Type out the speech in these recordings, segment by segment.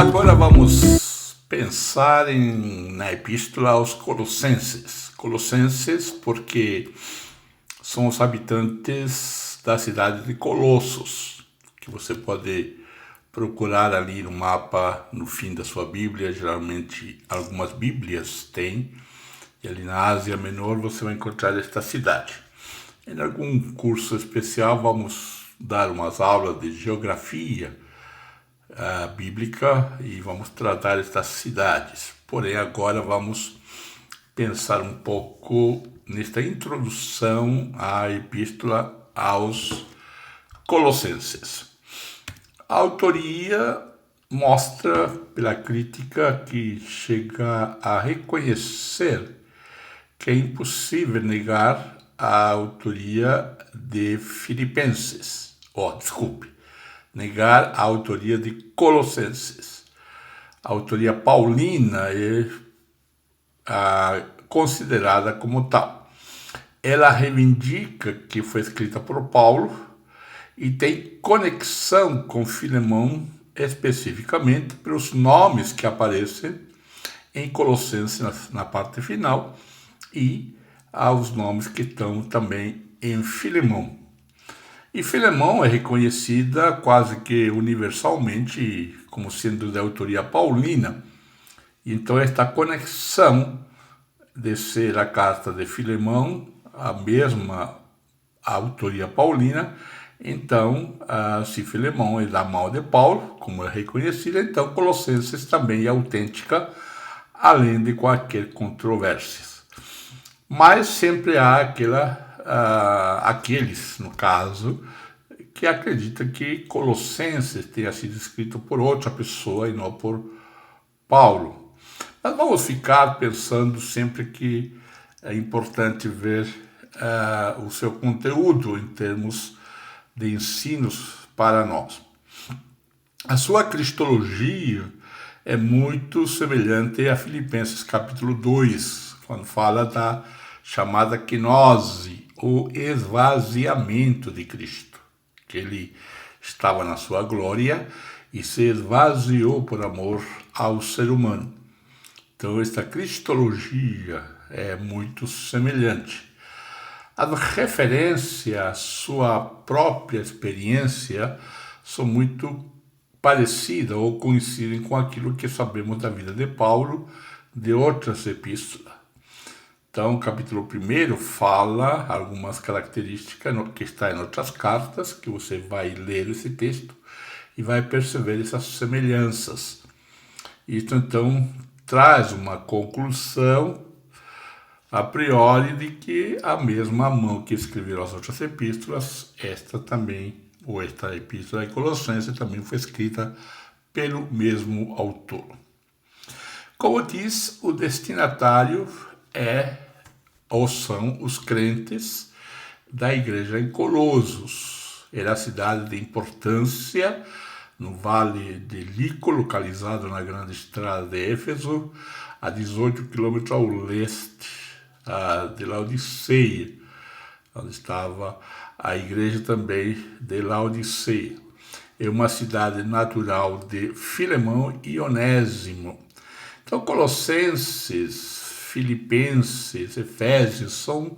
Agora vamos pensar na epístola aos Colossenses. Colossenses porque são os habitantes da cidade de Colossos, que você pode procurar ali no mapa no fim da sua Bíblia. Geralmente algumas Bíblias têm, e ali na Ásia Menor você vai encontrar esta cidade. Em algum curso especial vamos dar umas aulas de geografia bíblica e vamos tratar estas cidades. Porém, agora vamos pensar um pouco nesta introdução à epístola aos Colossenses. A autoria mostra, pela crítica, que chega a reconhecer que é impossível negar a autoria de Filipenses. Negar a autoria de Colossenses. A autoria paulina é considerada como tal. Ela reivindica que foi escrita por Paulo e tem conexão com Filemão, especificamente pelos nomes que aparecem em Colossenses na parte final e aos nomes que estão também em Filemão. E Filemão é reconhecida quase que universalmente como sendo de autoria paulina. Então esta conexão de ser a carta de Filemão, a mesma autoria paulina, então se Filemão é da mão de Paulo, como é reconhecida, então Colossenses também é autêntica, além de qualquer controvérsia. Mas sempre há aqueles, no caso, que acreditam que Colossenses tenha sido escrito por outra pessoa e não por Paulo. Mas vamos ficar pensando sempre que é importante ver o seu conteúdo em termos de ensinos para nós. A sua cristologia é muito semelhante a Filipenses capítulo 2, quando fala da chamada quinose, o esvaziamento de Cristo, que ele estava na sua glória e se esvaziou por amor ao ser humano. Então esta cristologia é muito semelhante. As referências à sua própria experiência são muito parecidas ou coincidem com aquilo que sabemos da vida de Paulo, de outras epístolas. Então, o capítulo 1 fala algumas características que está em outras cartas, que você vai ler esse texto e vai perceber essas semelhanças. Isso, então, traz uma conclusão a priori de que a mesma mão que escreveu as outras epístolas, esta epístola de Colossenses também foi escrita pelo mesmo autor. Como diz, o destinatário são os crentes da igreja em Colossos. Era a cidade de importância no vale de Lico, localizado na grande estrada de Éfeso, a 18 quilômetros ao leste de Laodiceia, onde estava a igreja também de Laodiceia. É uma cidade natural de Filemão e Onésimo. Então, Colossenses, Filipenses, Efésios são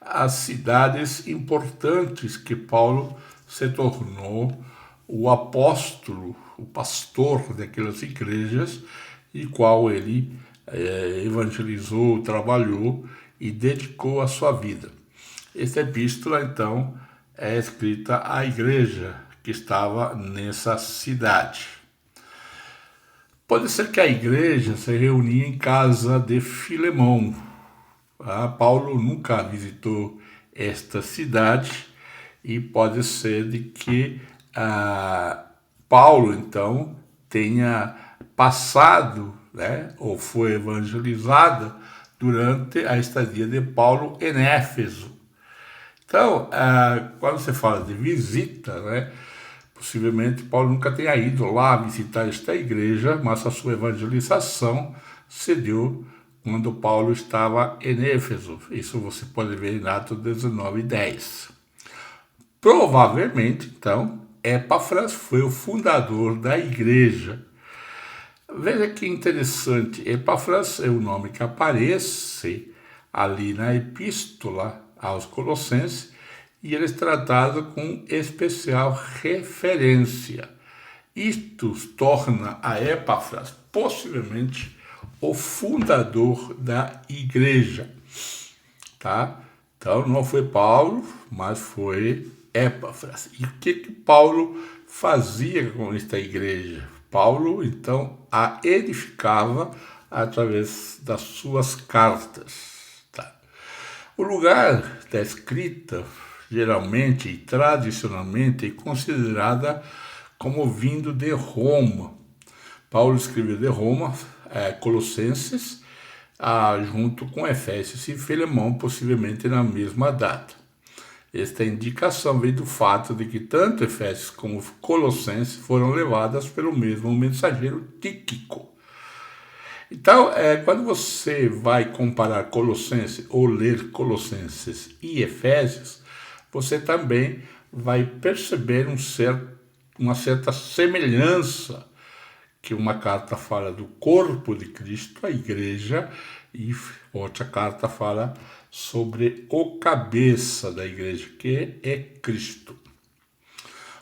as cidades importantes que Paulo se tornou o apóstolo, o pastor daquelas igrejas, e qual ele evangelizou, trabalhou e dedicou a sua vida. Esta epístola, então, é escrita à igreja que estava nessa cidade. Pode ser que a igreja se reunia em casa de Filemão. Paulo nunca visitou esta cidade e pode ser de que Paulo, então, tenha passado, ou foi evangelizado durante a estadia de Paulo em Éfeso. Então, quando você fala de visita, possivelmente Paulo nunca tenha ido lá visitar esta igreja, mas a sua evangelização se deu quando Paulo estava em Éfeso. Isso você pode ver em Atos 19:10. Provavelmente, então, Epáfras foi o fundador da igreja. Veja que interessante, Epáfras é o nome que aparece ali na epístola aos Colossenses e ele é tratado com especial referência. Isto torna a Epáfras possivelmente o fundador da igreja, tá? Então não foi Paulo, mas foi Epáfras. E o que Paulo fazia com esta igreja? Paulo, então, a edificava através das suas cartas. Tá? O lugar da escrita, geralmente e tradicionalmente, é considerada como vindo de Roma. Paulo escreveu de Roma, Colossenses, junto com Efésios e Filemão, possivelmente na mesma data. Esta indicação vem do fato de que tanto Efésios como Colossenses foram levadas pelo mesmo mensageiro Tíquico. Então, quando você vai comparar Colossenses ou ler Colossenses e Efésios, você também vai perceber uma certa semelhança, que uma carta fala do corpo de Cristo, a igreja, e outra carta fala sobre o cabeça da igreja, que é Cristo.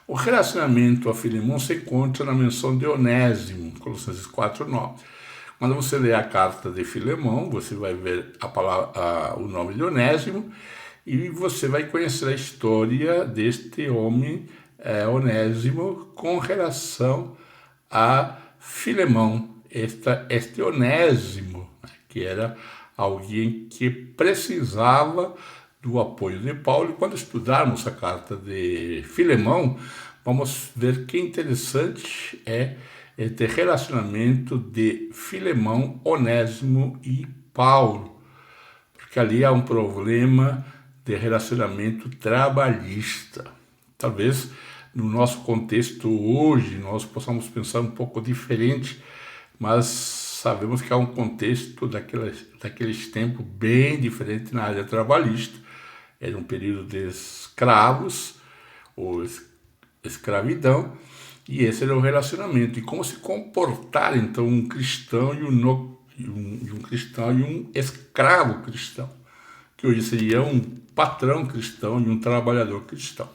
O relacionamento a Filemão se encontra na menção de Onésimo, Colossenses 4:9. Quando você lê a carta de Filemão, você vai ver o nome de Onésimo e você vai conhecer a história deste homem, Onésimo, com relação a Filemão, este Onésimo, que era alguém que precisava do apoio de Paulo. E quando estudarmos a carta de Filemão, vamos ver que interessante é este relacionamento de Filemão, Onésimo e Paulo, porque ali há um problema de relacionamento trabalhista. Talvez no nosso contexto hoje nós possamos pensar um pouco diferente, mas sabemos que há um contexto daqueles tempos bem diferente na área trabalhista. Era um período de escravos, ou escravidão, e esse era o relacionamento. E como se comportar, então, um cristão e um escravo cristão, que hoje seria um patrão cristão e um trabalhador cristão.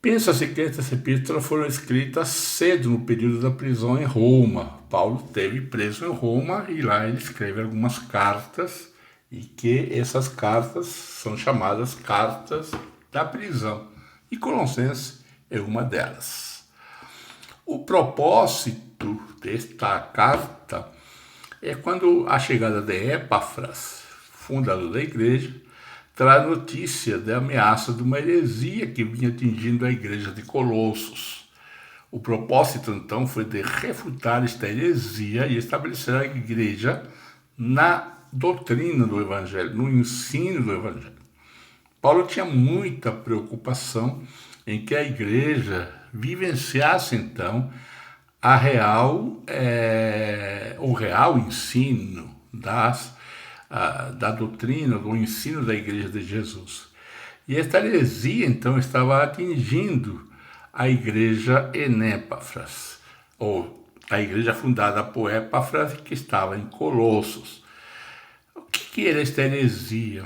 Pensa-se que estas epístolas foram escritas cedo no período da prisão em Roma. Paulo esteve preso em Roma e lá ele escreve algumas cartas, e que essas cartas são chamadas cartas da prisão. E Colossenses é uma delas. O propósito desta carta é quando a chegada de Epáfras, fundador da igreja, traz notícia da ameaça de uma heresia que vinha atingindo a igreja de Colossos. O propósito, então, foi de refutar esta heresia e estabelecer a igreja na doutrina do Evangelho, no ensino do Evangelho. Paulo tinha muita preocupação em que a igreja vivenciasse, então, o real ensino da doutrina, do ensino da igreja de Jesus. E esta heresia, então, estava atingindo a igreja em Epáfras, ou a igreja fundada por Epáfras, que estava em Colossos. O que era esta heresia?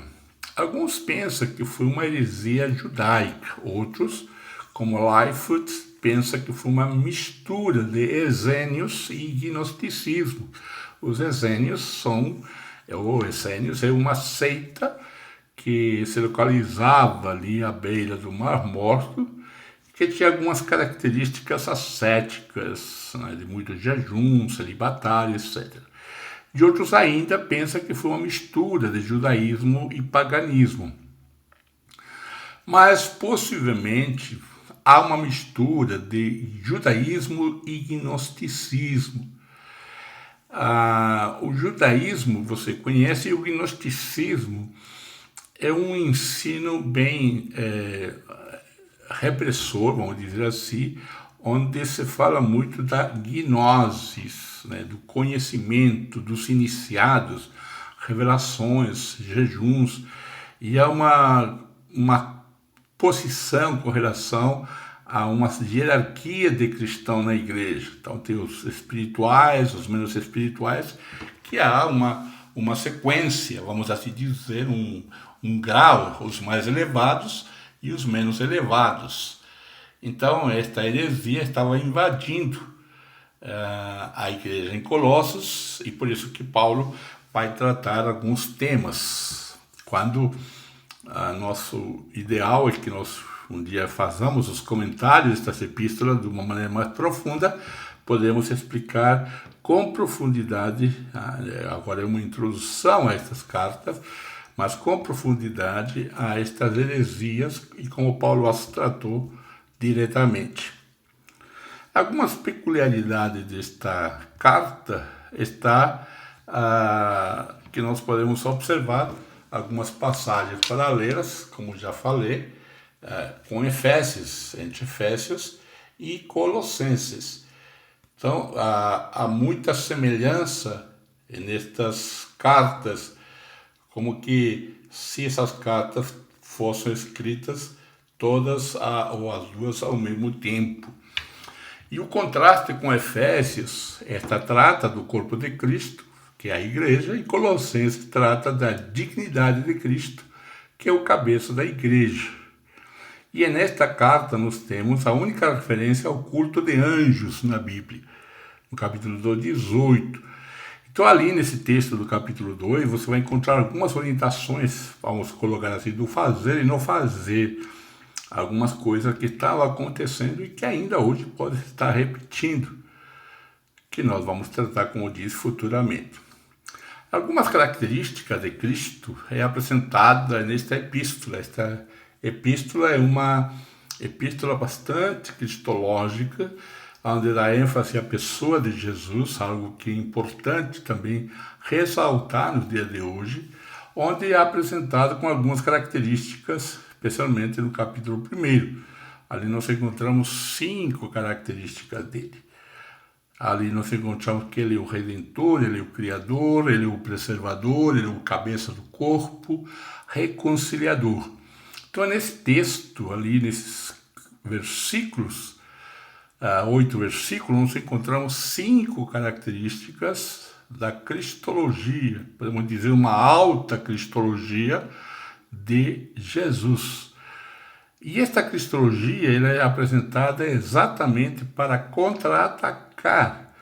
Alguns pensam que foi uma heresia judaica, outros, como Lightfoot, pensam que foi uma mistura de essênios e gnosticismo. Os essênios é uma seita que se localizava ali à beira do Mar Morto, que tinha algumas características ascéticas, né, de muito jejum, celibatário, etc. De outros ainda pensam que foi uma mistura de judaísmo e paganismo. Mas possivelmente há uma mistura de judaísmo e gnosticismo. O judaísmo você conhece, e o gnosticismo é um ensino bem repressor, vamos dizer assim, onde se fala muito da gnosis, né, do conhecimento dos iniciados, revelações, jejuns, e há uma posição com relação há uma hierarquia de cristão na igreja. Então tem os espirituais, os menos espirituais, que há uma sequência, vamos assim dizer, um grau, os mais elevados e os menos elevados. Então esta heresia estava invadindo a igreja em Colossos, e por isso que Paulo vai tratar alguns temas. Quando nosso ideal é que nós um dia façamos os comentários desta epístola de uma maneira mais profunda, podemos explicar com profundidade, agora é uma introdução a estas cartas, mas com profundidade a estas heresias e como Paulo as tratou diretamente. Algumas peculiaridades desta carta está que nós podemos observar algumas passagens paralelas, como já falei, com Efésios, entre Efésios e Colossenses. Então, há muita semelhança nestas cartas, como que se essas cartas fossem escritas todas ou as duas ao mesmo tempo. E o contraste com Efésios, esta trata do corpo de Cristo, que é a igreja, e Colossenses trata da dignidade de Cristo, que é o cabeça da igreja. E é nesta carta nós temos a única referência ao culto de anjos na Bíblia, no capítulo 18. Então ali nesse texto do capítulo 2, você vai encontrar algumas orientações, vamos colocar assim, do fazer e não fazer, algumas coisas que estavam acontecendo e que ainda hoje podem estar repetindo, que nós vamos tratar, como disse, futuramente. Algumas características de Cristo é apresentada nesta epístola. Esta epístola é uma epístola bastante cristológica, onde dá ênfase à pessoa de Jesus, algo que é importante também ressaltar nos dias de hoje, onde é apresentado com algumas características, especialmente no capítulo 1. Ali nós encontramos 5 características dele. Ali nós encontramos que ele é o Redentor, ele é o Criador, ele é o Preservador, ele é o cabeça do corpo, reconciliador. Então, nesse texto, ali nesses versículos, 8 versículos, nós encontramos 5 características da cristologia, podemos dizer uma alta cristologia de Jesus. E esta cristologia ela é apresentada exatamente para contra-atacar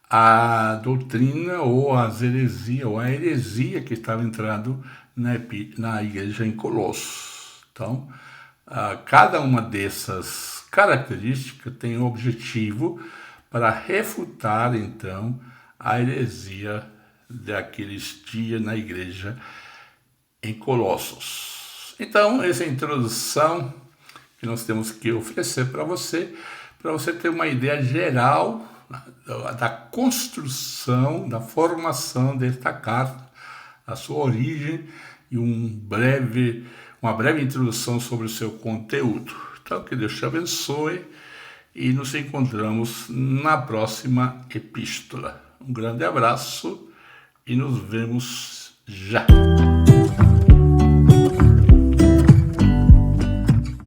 a doutrina ou as heresias, ou a heresia que estava entrando na igreja em Colossos. Então, cada uma dessas características tem o objetivo para refutar, então, a heresia daqueles dias na igreja em Colossos. Então, essa é a introdução que nós temos que oferecer para você ter uma ideia geral da construção, da formação desta carta, a sua origem e uma breve introdução sobre o seu conteúdo. Então, que Deus te abençoe e nos encontramos na próxima epístola. Um grande abraço e nos vemos já!